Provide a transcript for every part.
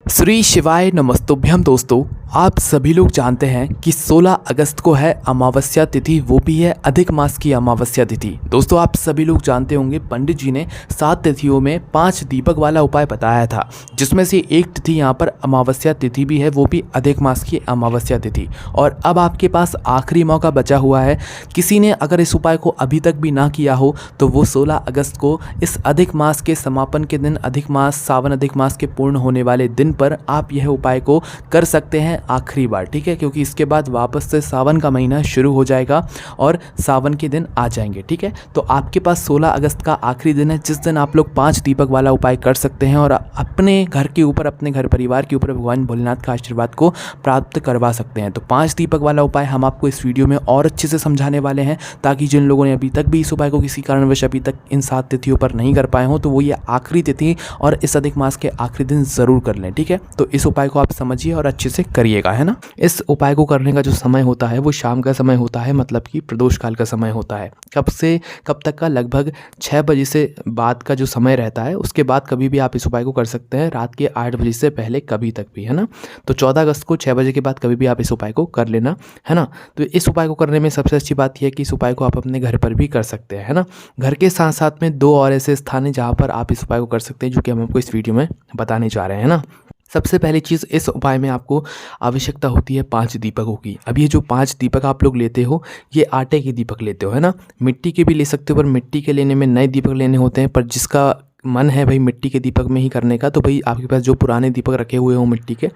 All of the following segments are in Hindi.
श्री शिवाय नमस्तुभ्यम। दोस्तों, आप सभी लोग जानते हैं कि 16 अगस्त को है अमावस्या तिथि, वो भी है अधिक मास की अमावस्या तिथि। दोस्तों, आप सभी लोग जानते होंगे पंडित जी ने 7 तिथियों में 5 दीपक वाला उपाय बताया था, जिसमें से एक तिथि यहाँ पर अमावस्या तिथि भी है, वो भी अधिक मास की अमावस्या तिथि। और अब आपके पास आखिरी मौका बचा हुआ है। किसी ने अगर इस उपाय को अभी तक भी ना किया हो तो वो 16 अगस्त को इस अधिक मास के समापन के दिन, अधिक मास सावन अधिक मास के पूर्ण होने वाले दिन पर आप यह उपाय को कर सकते हैं आखिरी बार, ठीक है। क्योंकि इसके बाद वापस से सावन का महीना शुरू हो जाएगा और सावन के दिन आ जाएंगे, ठीक है। तो आपके पास 16 अगस्त का आखिरी दिन है, जिस दिन आप लोग 5 दीपक वाला उपाय कर सकते हैं और अपने घर के ऊपर, अपने घर परिवार के ऊपर भगवान भोलेनाथ का आशीर्वाद को प्राप्त करवा सकते हैं। तो 5 दीपक वाला उपाय हम आपको इस वीडियो में और अच्छे से समझाने वाले हैं, ताकि जिन लोगों ने अभी तक भी इस उपाय को किसी कारणवश अभी तक इन 7 तिथियों पर नहीं कर पाए हों, तो वो ये आखिरी तिथि और इस अधिक मास के आखिरी दिन ज़रूर कर लें, ठीक है। तो इस उपाय को आप समझिए और अच्छे से करिएगा, है ना। इस उपाय को करने का जो समय होता है वो शाम का समय होता है, मतलब कि प्रदोष काल का समय होता है। कब से कब तक का? लगभग 6 बजे से बाद का जो समय रहता है, उसके बाद कभी भी आप इस उपाय को कर सकते हैं, रात के 8 बजे से पहले कभी तक भी, है ना। तो 14 अगस्त को 6 बजे के बाद कभी भी आप इस उपाय को कर लेना, है ना। तो इस उपाय को करने में सबसे अच्छी बात यह है कि इस उपाय को आप अपने घर पर भी कर सकते हैं, है ना। घर के साथ साथ में 2 और ऐसे स्थान हैं जहाँ पर आप इस उपाय को कर सकते हैं, जो कि हम आपको इस वीडियो में बताने जा रहे हैं ना। सबसे पहली चीज़, इस उपाय में आपको आवश्यकता होती है 5 दीपकों की। अब ये जो 5 दीपक आप लोग लेते हो, ये आटे के दीपक लेते हो, है ना। मिट्टी के भी ले सकते हो, पर मिट्टी के लेने में नए दीपक लेने होते हैं। पर जिसका मन है भाई मिट्टी के दीपक में ही करने का, तो भाई आपके पास जो पुराने दीपक रखे हुए हों मिट्टी के,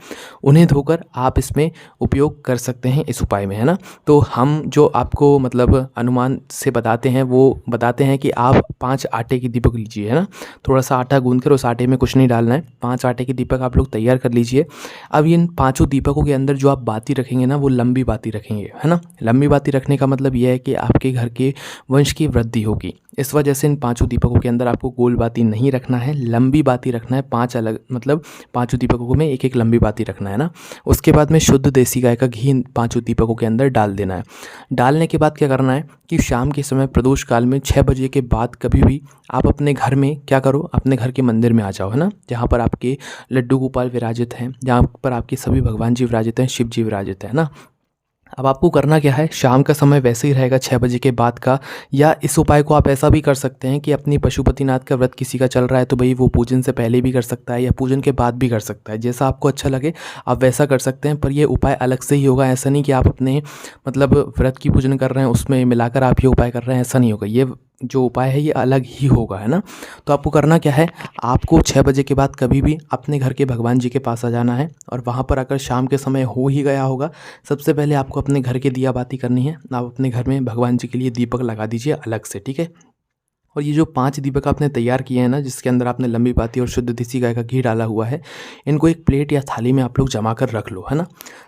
उन्हें धोकर आप इसमें उपयोग कर सकते हैं इस उपाय में, है ना। तो हम जो आपको मतलब अनुमान से बताते हैं, वो बताते हैं कि आप 5 आटे के दीपक लीजिए, है ना। थोड़ा सा आटा गूंद कर, उस आटे में कुछ नहीं डालना है, 5 आटे के दीपक आप लोग तैयार कर लीजिए। अब इन 5 दीपकों के अंदर जो आप बाती रखेंगे ना, वो लंबी बाती रखेंगे, है ना। लंबी बाती रखने का मतलब यह है कि आपके घर के वंश की वृद्धि होगी। इस वजह से इन 5 दीपकों के अंदर आपको गोल बाती नहीं रखना है, लंबी बाती रखना है। 5 अलग, मतलब 5 दीपकों में एक एक लंबी बाती रखना है ना। उसके बाद में शुद्ध देसी गाय का घी इन 5 दीपकों के अंदर डाल देना है। डालने के बाद क्या करना है कि शाम के समय प्रदोष काल में 6 बजे के बाद कभी भी आप अपने घर में क्या करो, अपने घर के मंदिर में आ जाओ, है ना। जहाँ पर आपके लड्डू गोपाल विराजित हैं, जहाँ पर आपके सभी भगवान जी विराजित हैं, शिव जी विराजित हैं ना। अब आपको करना क्या है, शाम का समय वैसे ही रहेगा 6 बजे के बाद का। या इस उपाय को आप ऐसा भी कर सकते हैं कि अपनी पशुपतिनाथ का व्रत किसी का चल रहा है, तो भाई वो पूजन से पहले भी कर सकता है या पूजन के बाद भी कर सकता है, जैसा आपको अच्छा लगे आप वैसा कर सकते हैं। पर ये उपाय अलग से ही होगा, ऐसा नहीं कि आप अपने मतलब व्रत की पूजन कर रहे हैं उसमें मिलाकर आप ये उपाय कर रहे हैं, ऐसा नहीं होगा। ये जो उपाय है ये अलग ही होगा, है ना। तो आपको करना क्या है, आपको 6 बजे के बाद कभी भी अपने घर के भगवान जी के पास आ जाना है, और वहाँ पर अगर शाम के समय हो ही गया होगा, सबसे पहले आपको अपने घर के दिया बाती करनी है। आप अपने घर में भगवान जी के लिए दीपक लगा दीजिए अलग से, ठीक है। और ये जो 5 दीपक आपने तैयार किए हैं ना, जिसके अंदर आपने लंबी बाती और शुद्ध देसी गाय का घी डाला हुआ है, इनको एक प्लेट या थाली में आप लोग जमा कर रख लो, है ना।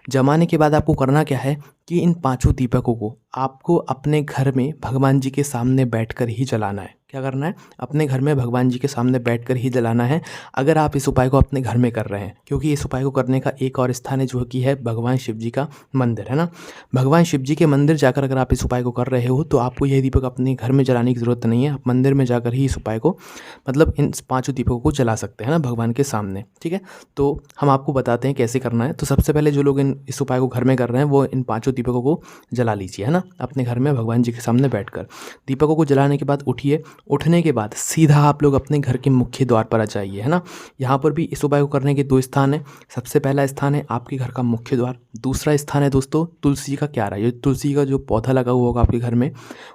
जमाने के बाद आपको करना क्या है कि इन 5 दीपकों को आपको अपने घर में भगवान जी के सामने बैठकर ही जलाना है। क्या करना है, अपने घर में भगवान जी के सामने बैठकर ही जलाना है, अगर आप इस उपाय को अपने घर में कर रहे हैं। क्योंकि इस उपाय को करने का एक और स्थान है, जो कि है भगवान शिव जी का मंदिर, है ना। भगवान शिव जी के मंदिर जाकर अगर आप इस उपाय को कर रहे हो, तो आपको यह दीपक अपने घर में जलाने की ज़रूरत नहीं है। आप मंदिर में जाकर ही इस उपाय को, मतलब इन 5 दीपकों को जला सकते हैं ना भगवान के सामने, ठीक है। तो हम आपको बताते हैं कैसे करना है। तो सबसे पहले जो लोग इस उपाय को घर में कर रहे हैं, वो इन 5 दीपकों को जला लीजिए, है ना, अपने घर में भगवान जी के सामने बैठकर। दीपकों को जलाने के बाद उठिए, उठने के बाद सीधा आप लोग अपने घर के मुख्य द्वार पर आ जाइए, है ना। यहाँ पर भी इस उपाय को करने के 2 स्थान हैं। सबसे पहला स्थान है आपके घर का मुख्य द्वार, दूसरा स्थान है दोस्तों तुलसी जी का क्यारा। ये तुलसी का जो पौधा लगा हुआ होगा आपके घर में,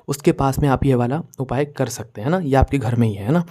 उसके पास में आप ये वाला उपाय कर सकते हैं ना, ये आपके घर में ही है ना।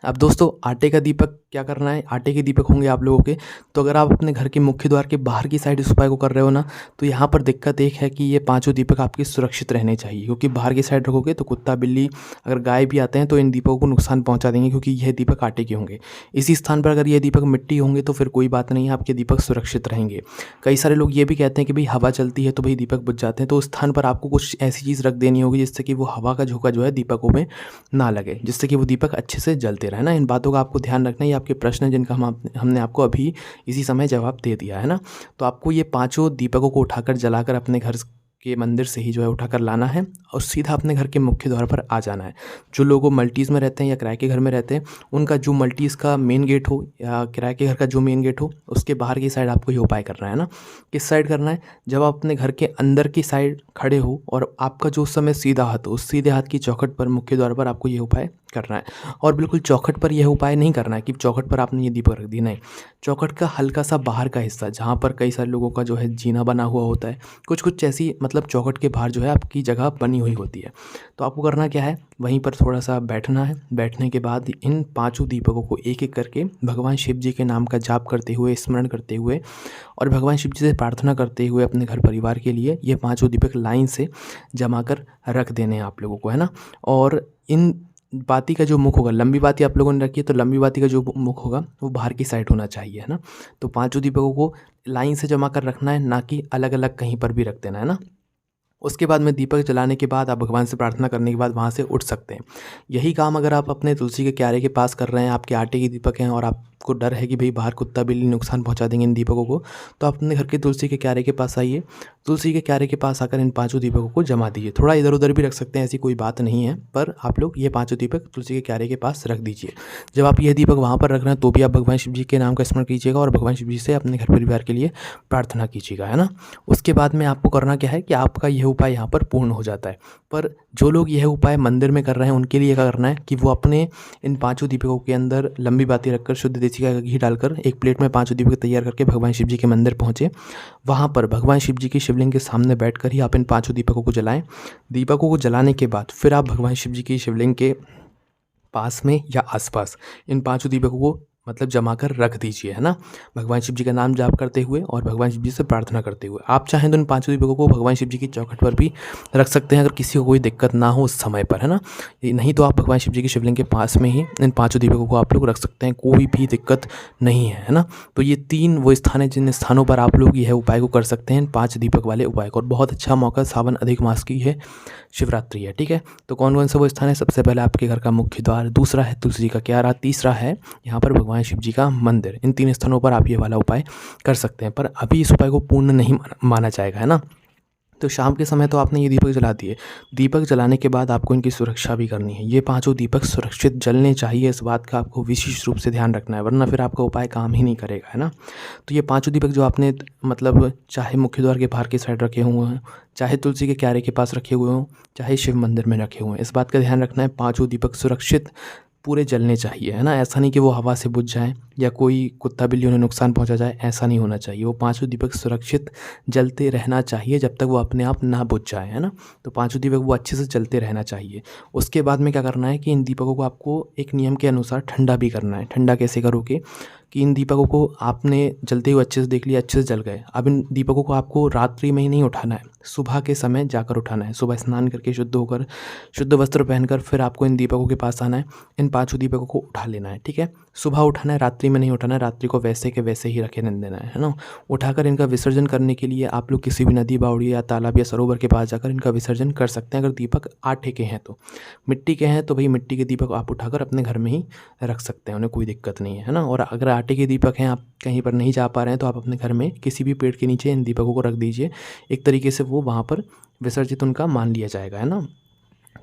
अब दोस्तों, आटे का दीपक क्या करना है, आटे के दीपक होंगे आप लोगों के। तो अगर आप अपने घर के मुख्य द्वार के बाहर की साइड इस उपाय को कर रहे हो ना, तो यहाँ पर दिक्कत एक है कि ये 5 दीपक आपके सुरक्षित रहने चाहिए। क्योंकि बाहर की साइड रखोगे तो कुत्ता बिल्ली अगर गाय भी आते हैं तो इन दीपकों को नुकसान पहुँचा देंगे, क्योंकि यह दीपक आटे के होंगे। इसी स्थान पर अगर ये दीपक मिट्टी होंगे तो फिर कोई बात नहीं है, आपके दीपक सुरक्षित रहेंगे। कई सारे लोग ये भी कहते हैं कि भाई हवा चलती है तो भाई दीपक बुझ जाते हैं, तो उस स्थान पर आपको कुछ ऐसी चीज़ रख देनी होगी जिससे कि वो हवा का झोंका जो है दीपकों में ना लगे, जिससे कि वो दीपक अच्छे से जलते रहे ना। इन बातों का आपको ध्यान रखना है। ये आपके प्रश्न हैं जिनका हमने आपको अभी इसी समय जवाब दे दिया है ना। तो आपको ये 5 दीपकों को उठाकर जलाकर अपने घर के मंदिर से ही जो है उठाकर लाना है और सीधा अपने घर के मुख्य द्वार पर आ जाना है। जो लोग मल्टीज़ में रहते हैं या किराए के घर में रहते हैं, उनका जो मल्टीज़ का मेन गेट हो या किराए के घर का जो मेन गेट हो, उसके बाहर की साइड आपको ये उपाय करना है ना। किस साइड करना है? जब आप अपने घर के अंदर की साइड खड़े हो और आपका जो उस समय सीधा हाथ हो, उस सीधे हाथ की चौखट पर मुख्य द्वार पर आपको ये उपाय करना है। और बिल्कुल चौखट पर यह उपाय नहीं करना है कि चौखट पर आपने ये दीपक रख दी, नहीं। चौखट का हल्का सा बाहर का हिस्सा, जहाँ पर कई सारे लोगों का जो है जीना बना हुआ होता है, कुछ कुछ ऐसी मतलब चौखट के बाहर जो है आपकी जगह बनी हुई होती है। तो आपको करना क्या है, वहीं पर थोड़ा सा बैठना है। बैठने के बाद इन पांचों दीपकों को एक एक करके भगवान शिव जी के नाम का जाप करते हुए, स्मरण करते हुए और भगवान शिव जी से प्रार्थना करते हुए अपने घर परिवार के लिए ये पांचों दीपक लाइन से जमा कर रख देने हैं आप लोगों को, है ना। और इन बाती का जो मुख होगा, लंबी बाती आप लोगों ने रखी है तो लंबी बाती का जो मुख होगा वो बाहर की साइड होना चाहिए, है ना। तो पांचों दीपकों को लाइन से जमा कर रखना है, ना कि अलग अलग कहीं पर भी रख देना है ना। उसके बाद में दीपक जलाने के बाद आप भगवान से प्रार्थना करने के बाद वहाँ से उठ सकते हैं। यही काम अगर आप अपने तुलसी के क्यारे के पास कर रहे हैं, आपके आटे के दीपक हैं और आपको डर है कि भाई बाहर कुत्ता बिल्ली नुकसान पहुँचा देंगे इन दीपकों को, तो आप अपने घर के तुलसी के क्यारे के पास आइए। तुलसी के क्यारे के पास आकर इन पाँचों दीपकों को जमा दीजिए। थोड़ा इधर उधर भी रख सकते हैं, ऐसी कोई बात नहीं है, पर आप लोग ये पाँचों दीपक तुलसी के क्यारे के पास रख दीजिए। जब आप ये दीपक वहाँ पर रख रहे हैं तो भी आप भगवान शिव जी के नाम का स्मरण कीजिएगा और भगवान शिव जी से अपने घर परिवार के लिए प्रार्थना कीजिएगा, है ना। उसके बाद में आपको करना क्या है कि आपका यह उपाय यहाँ पर पूर्ण हो जाता है। पर जो लोग यह उपाय मंदिर में कर रहे हैं उनके लिए क्या करना है कि वो अपने इन पांचों दीपकों के अंदर लंबी बाती रखकर शुद्ध देसी गाय का घी डालकर एक प्लेट में पांचों दीपक तैयार करके भगवान शिव जी के मंदिर पहुँचे। वहाँ पर भगवान शिव जी की शिवलिंग के सामने बैठकर ही आप इन पांचों दीपकों को जलाएं। दीपकों को जलाने के बाद फिर आप भगवान शिव जी की शिवलिंग के पास में या आसपास इन पांचों दीपकों को मतलब जमा कर रख दीजिए, है ना। भगवान शिव जी का नाम जाप करते हुए और भगवान शिव जी से प्रार्थना करते हुए। आप चाहें तो इन पांचों दीपकों को भगवान शिव जी की चौखट पर भी रख सकते हैं, अगर किसी को कोई दिक्कत ना हो उस समय पर, है ना। नहीं तो आप भगवान शिव जी की शिवलिंग के पास में ही इन पांचों दीपकों को आप लोग रख सकते हैं, कोई भी दिक्कत नहीं है ना। तो ये 3 वो स्थान है जिन स्थानों पर आप लोग यह उपाय को कर सकते हैं, 5 दीपक वाले उपाय को। और बहुत अच्छा मौका, सावन अधिक मास की है, शिवरात्रि है, ठीक है। तो कौन कौन से वो स्थान है? सबसे पहले आपके घर का मुख्य द्वार, दूसरा है तुलसी का क्यारा, तीसरा है यहाँ पर भगवान शिव जी का मंदिर। इन 3 स्थानों पर आप ये वाला उपाय कर सकते हैं, पर अभी इस उपाय को पूर्ण नहीं माना जाएगा, है ना। तो शाम के समय तो आपने ये दीपक जला दिए। दीपक जलाने के बाद आपको इनकी सुरक्षा भी करनी है। ये पांचों दीपक सुरक्षित जलने चाहिए, इस बात का आपको विशेष रूप से ध्यान रखना है, वरना फिर आपका उपाय काम ही नहीं करेगा, है ना। तो ये पांचों दीपक जो आपने मतलब चाहे मुख्य द्वार के बाहर की साइड रखे हुए हैं, चाहे तुलसी के क्यारे के पास रखे हुए हों, चाहे शिव मंदिर में रखे हुए हैं, इस बात का ध्यान रखना है। पाँचों दीपक सुरक्षित पूरे जलने चाहिए, है ना। ऐसा नहीं कि वो हवा से बुझ जाएं या कोई कुत्ता बिल्ली उन्हें नुकसान पहुंचा जाए, ऐसा नहीं होना चाहिए। वो पांचों दीपक सुरक्षित जलते रहना चाहिए जब तक वो अपने आप ना बुझ जाए, है ना। तो पांचों दीपक वो अच्छे से जलते रहना चाहिए। उसके बाद में क्या करना है कि इन दीपकों को आपको एक नियम के अनुसार ठंडा भी करना है। ठंडा कैसे करोगे कि इन दीपकों को आपने जलते हुए अच्छे से देख लिया, अच्छे से जल गए। अब इन दीपकों को आपको रात्रि में ही नहीं उठाना है, सुबह के समय जाकर उठाना है। सुबह स्नान करके शुद्ध होकर, शुद्ध वस्त्र पहनकर फिर आपको इन दीपकों के पास आना है, इन पांचों दीपकों को उठा लेना है, ठीक है। सुबह उठाना है, रात्रि में नहीं उठाना है। रात्रि को वैसे के वैसे ही रखे रहने देना है ना। उठाकर इनका विसर्जन करने के लिए आप लोग किसी भी नदी, बावड़ी या तालाब या सरोवर के पास जाकर इनका विसर्जन कर सकते हैं। अगर दीपक आटे के हैं तो, मिट्टी के हैं तो भाई मिट्टी के दीपक आप उठाकर अपने घर में ही रख सकते हैं, उन्हें कोई दिक्कत नहीं है ना। और अगर आटे के दीपक हैं, आप कहीं पर नहीं जा पा रहे हैं, तो आप अपने घर में किसी भी पेड़ के नीचे इन दीपकों को रख दीजिए। एक तरीके से वो वहाँ पर विसर्जित उनका मान लिया जाएगा, है ना।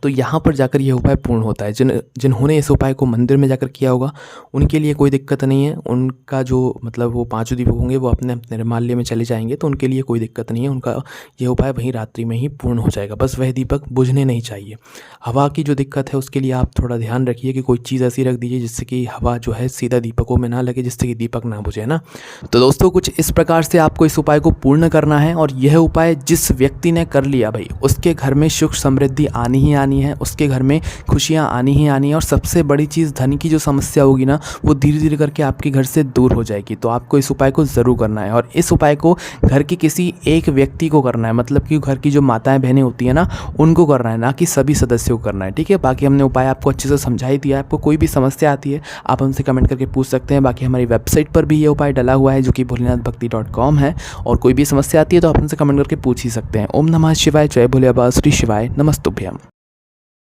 तो यहाँ पर जाकर यह उपाय पूर्ण होता है। जिन्होंने इस उपाय को मंदिर में जाकर किया होगा उनके लिए कोई दिक्कत नहीं है। उनका जो मतलब वो पांचों दीपक होंगे वो अपने निर्माल्य में चले जाएंगे, तो उनके लिए कोई दिक्कत नहीं है। उनका यह उपाय वहीं रात्रि में ही पूर्ण हो जाएगा। बस वह दीपक बुझने नहीं चाहिए। हवा की जो दिक्कत है उसके लिए आप थोड़ा ध्यान रखिए कि कोई चीज़ ऐसी रख दीजिए जिससे कि हवा जो है सीधा दीपकों में ना लगे, जिससे कि दीपक ना बुझे, ना। तो दोस्तों कुछ इस प्रकार से आपको इस उपाय को पूर्ण करना है। और यह उपाय जिस व्यक्ति ने कर लिया भाई, उसके घर में सुख समृद्धि आनी ही आनी है, उसके घर में खुशियाँ आनी ही आनी है। और सबसे बड़ी चीज़, धन की जो समस्या होगी ना, वो धीरे धीरे करके आपके घर से दूर हो जाएगी। तो आपको इस उपाय को ज़रूर करना है। और इस उपाय को घर के किसी एक व्यक्ति को करना है, मतलब कि घर की जो माताएं बहनें होती हैं ना, उनको करना है, ना कि सभी सदस्यों को करना है, ठीक है। बाकी हमने उपाय आपको अच्छे से समझा ही दिया है। आपको कोई भी समस्या आती है आप हमसे कमेंट करके पूछ सकते हैं। बाकी हमारी वेबसाइट पर भी ये उपाय डला हुआ है जो कि भोलेनाथभक्ति.com है। और कोई भी समस्या आती है तो आप हमसे कमेंट करके पूछ ही सकते हैं। ओम नमः शिवाय, जय भोले बाबा, श्री शिवाय, नमस्तुभ्यम।